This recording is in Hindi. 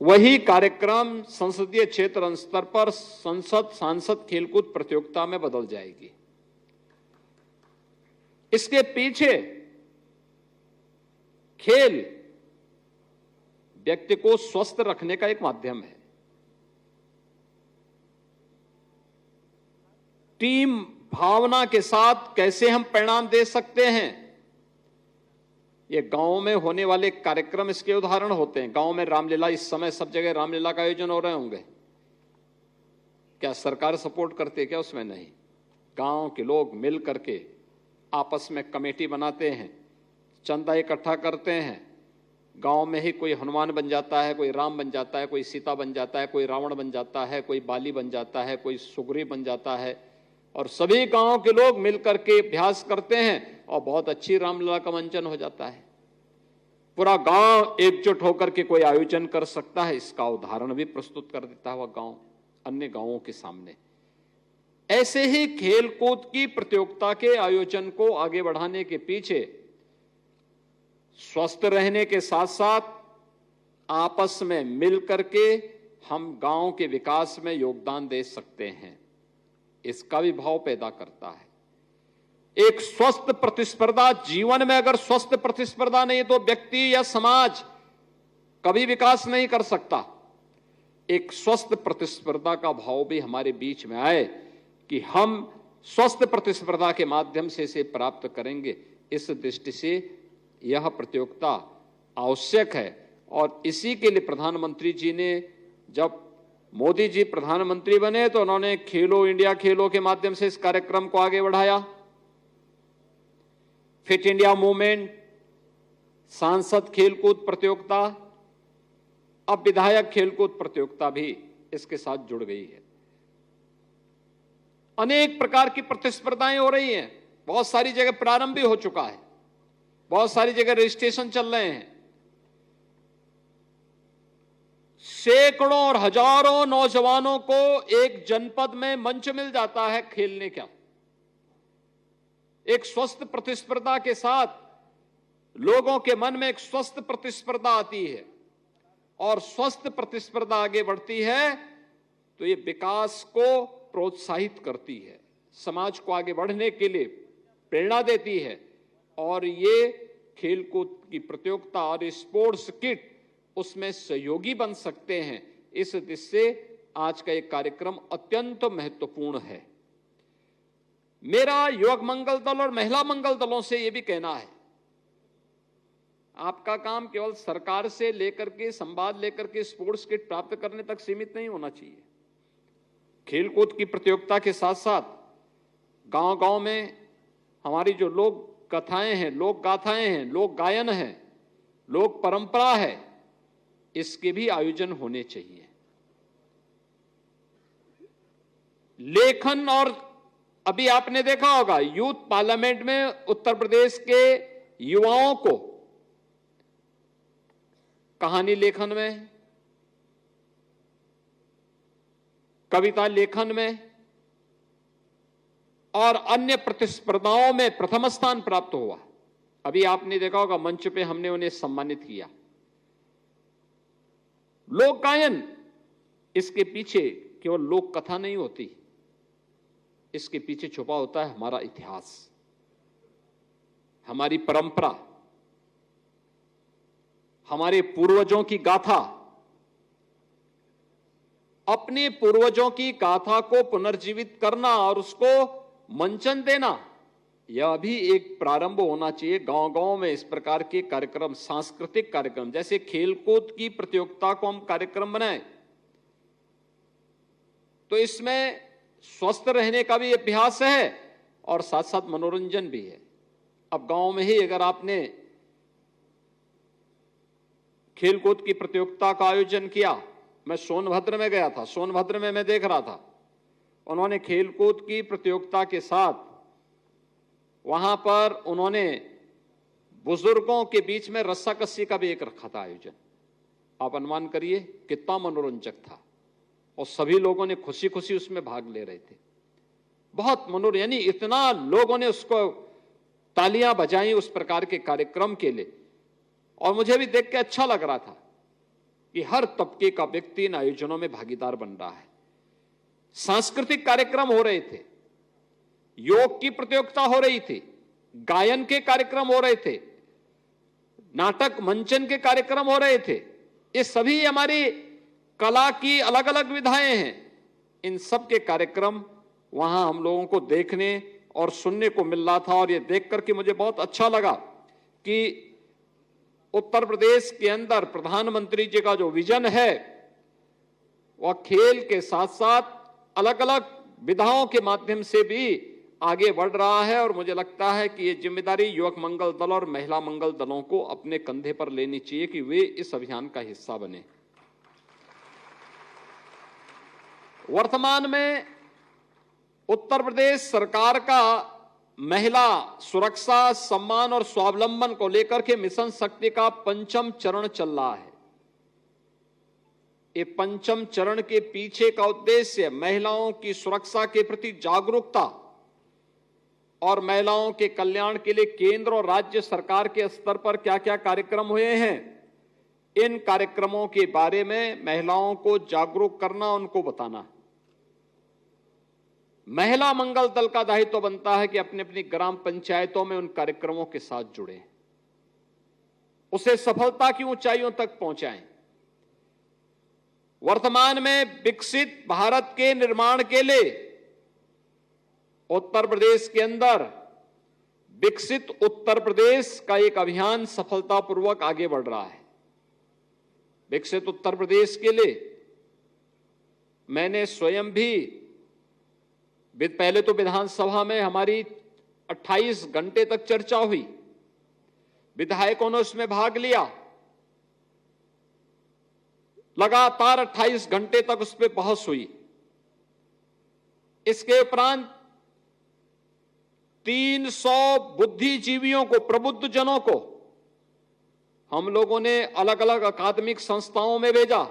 वही कार्यक्रम संसदीय क्षेत्र स्तर पर संसद सांसद खेलकूद प्रतियोगिता में बदल जाएगी। इसके पीछे खेल व्यक्ति को स्वस्थ रखने का एक माध्यम है। टीम भावना के साथ कैसे हम परिणाम दे सकते हैं, ये गांव में होने वाले कार्यक्रम इसके उदाहरण होते हैं। गांव में रामलीला, इस समय सब जगह रामलीला का आयोजन हो रहे होंगे। क्या सरकार सपोर्ट करती है क्या? उसमें नहीं। गांव के लोग मिल करके आपस में कमेटी बनाते हैं, चंदा इकट्ठा करते हैं। गांव में ही कोई हनुमान बन जाता है, कोई राम बन जाता है, कोई सीता बन जाता है, कोई रावण बन जाता है, कोई बाली बन जाता है, कोई सुग्रीव बन जाता है, और सभी गांव के लोग मिलकर के अभ्यास करते हैं और बहुत अच्छी रामलीला का मंचन हो जाता है। पूरा गांव एकजुट होकर के कोई आयोजन कर सकता है। इसका उदाहरण भी प्रस्तुत कर देता है वह गांव अन्य गांवों के सामने। ऐसे ही खेलकूद की प्रतियोगिता के आयोजन को आगे बढ़ाने के पीछे स्वस्थ रहने के साथ साथ आपस में मिलकर के हम गांव के विकास में योगदान दे सकते हैं, इसका भी भाव पैदा करता है। एक स्वस्थ प्रतिस्पर्धा, जीवन में अगर स्वस्थ प्रतिस्पर्धा नहीं तो व्यक्ति या समाज कभी विकास नहीं कर सकता। एक स्वस्थ प्रतिस्पर्धा का भाव भी हमारे बीच में आए कि हम स्वस्थ प्रतिस्पर्धा के माध्यम से इसे प्राप्त करेंगे। इस दृष्टि से यह प्रतियोगिता आवश्यक है और इसी के लिए प्रधानमंत्री जी ने, जब मोदी जी प्रधानमंत्री बने तो उन्होंने खेलो इंडिया खेलो के माध्यम से इस कार्यक्रम को आगे बढ़ाया। फिट इंडिया मूवमेंट, सांसद खेलकूद प्रतियोगिता, अब विधायक खेलकूद प्रतियोगिता भी इसके साथ जुड़ गई है। अनेक प्रकार की प्रतिस्पर्धाएं हो रही हैं। बहुत सारी जगह प्रारंभ भी हो चुका है, बहुत सारी जगह रजिस्ट्रेशन चल रहे हैं। सैकड़ों और हजारों नौजवानों को एक जनपद में मंच मिल जाता है खेलने का। एक स्वस्थ प्रतिस्पर्धा के साथ लोगों के मन में एक स्वस्थ प्रतिस्पर्धा आती है और स्वस्थ प्रतिस्पर्धा आगे बढ़ती है तो ये विकास को प्रोत्साहित करती है, समाज को आगे बढ़ने के लिए प्रेरणा देती है। और ये खेलकूद की प्रतियोगिता और स्पोर्ट्स किट उसमें सहयोगी बन सकते हैं। इस दृष्टि से आज का एक कार्यक्रम अत्यंत महत्वपूर्ण है। मेरा युवक मंगल दल और महिला मंगल दलों से यह भी कहना है, आपका काम केवल सरकार से लेकर के संवाद लेकर के स्पोर्ट्स किट प्राप्त करने तक सीमित नहीं होना चाहिए। खेलकूद की प्रतियोगिता के साथ साथ गांव-गांव में हमारी जो लोक कथाएं हैं, लोक गाथाएं हैं, लोक गायन है, लोक परंपरा है, इसके भी आयोजन होने चाहिए। लेखन, और अभी आपने देखा होगा यूथ पार्लियामेंट में उत्तर प्रदेश के युवाओं को कहानी लेखन में, कविता लेखन में और अन्य प्रतिस्पर्धाओं में प्रथम स्थान प्राप्त हुआ। अभी आपने देखा होगा मंच पे हमने उन्हें सम्मानित किया। लोक गायन, इसके पीछे केवल लोक कथा नहीं होती, इसके पीछे छुपा होता है हमारा इतिहास, हमारी परंपरा, हमारे पूर्वजों की गाथा। अपने पूर्वजों की गाथा को पुनर्जीवित करना और उसको मंचन देना, यह भी एक प्रारंभ होना चाहिए। गांव-गांव में इस प्रकार के कार्यक्रम, सांस्कृतिक कार्यक्रम, जैसे खेलकूद की प्रतियोगिता को हम कार्यक्रम बनाएं तो इसमें स्वस्थ रहने का भी अभ्यास है और साथ साथ मनोरंजन भी है। अब गांव में ही अगर आपने खेलकूद की प्रतियोगिता का आयोजन किया, मैं सोनभद्र में गया था, सोनभद्र में मैं देख रहा था, उन्होंने खेलकूद की प्रतियोगिता के साथ वहां पर उन्होंने बुजुर्गों के बीच में रस्साकस्सी का भी एक रखा था आयोजन। आप अनुमान करिए कितना मनोरंजक था और सभी लोगों ने खुशी खुशी उसमें भाग ले रहे थे। बहुत मनोरंजन, यानी इतना लोगों ने उसको तालियां बजाई उस प्रकार के कार्यक्रम के लिए। और मुझे भी देख के अच्छा लग रहा था कि हर तबके का व्यक्ति इन आयोजनों में भागीदार बन रहा है। सांस्कृतिक कार्यक्रम हो रहे थे, योग की प्रतियोगिता हो रही थी, गायन के कार्यक्रम हो रहे थे, नाटक मंचन के कार्यक्रम हो रहे थे। ये सभी हमारी कला की अलग अलग विधाएं हैं। इन सब के कार्यक्रम वहां हम लोगों को देखने और सुनने को मिल रहा था, और ये देख करके मुझे बहुत अच्छा लगा कि उत्तर प्रदेश के अंदर प्रधानमंत्री जी का जो विजन है वह खेल के साथ साथ अलग अलग विधाओं के माध्यम से भी आगे बढ़ रहा है। और मुझे लगता है कि ये जिम्मेदारी युवक मंगल दल और महिला मंगल दलों को अपने कंधे पर लेनी चाहिए कि वे इस अभियान का हिस्सा बने। वर्तमान में उत्तर प्रदेश सरकार का महिला सुरक्षा, सम्मान और स्वावलंबन को लेकर के मिशन शक्ति का 5वां चरण चल रहा है। ये 5वें चरण के पीछे का उद्देश्य महिलाओं की सुरक्षा के प्रति जागरूकता और महिलाओं के कल्याण के लिए केंद्र और राज्य सरकार के स्तर पर क्या क्या कार्यक्रम हुए हैं, इन कार्यक्रमों के बारे में महिलाओं को जागरूक करना, उनको बताना। महिला मंगल दल का दायित्व बनता है कि अपनी अपनी ग्राम पंचायतों में उन कार्यक्रमों के साथ जुड़े, उसे सफलता की ऊंचाइयों तक पहुंचाएं। वर्तमान में विकसित भारत के निर्माण के लिए उत्तर प्रदेश के अंदर विकसित उत्तर प्रदेश का एक अभियान सफलतापूर्वक आगे बढ़ रहा है। विकसित उत्तर प्रदेश के लिए मैंने स्वयं भी, पहले तो विधानसभा में हमारी 28 घंटे तक चर्चा हुई, विधायकों ने उसमें भाग लिया, लगातार 28 घंटे तक उस पर बहस हुई। इसके उपरांत 300 बुद्धिजीवियों को, प्रबुद्ध जनों को हम लोगों ने अलग अलग अकादमिक संस्थाओं में भेजा।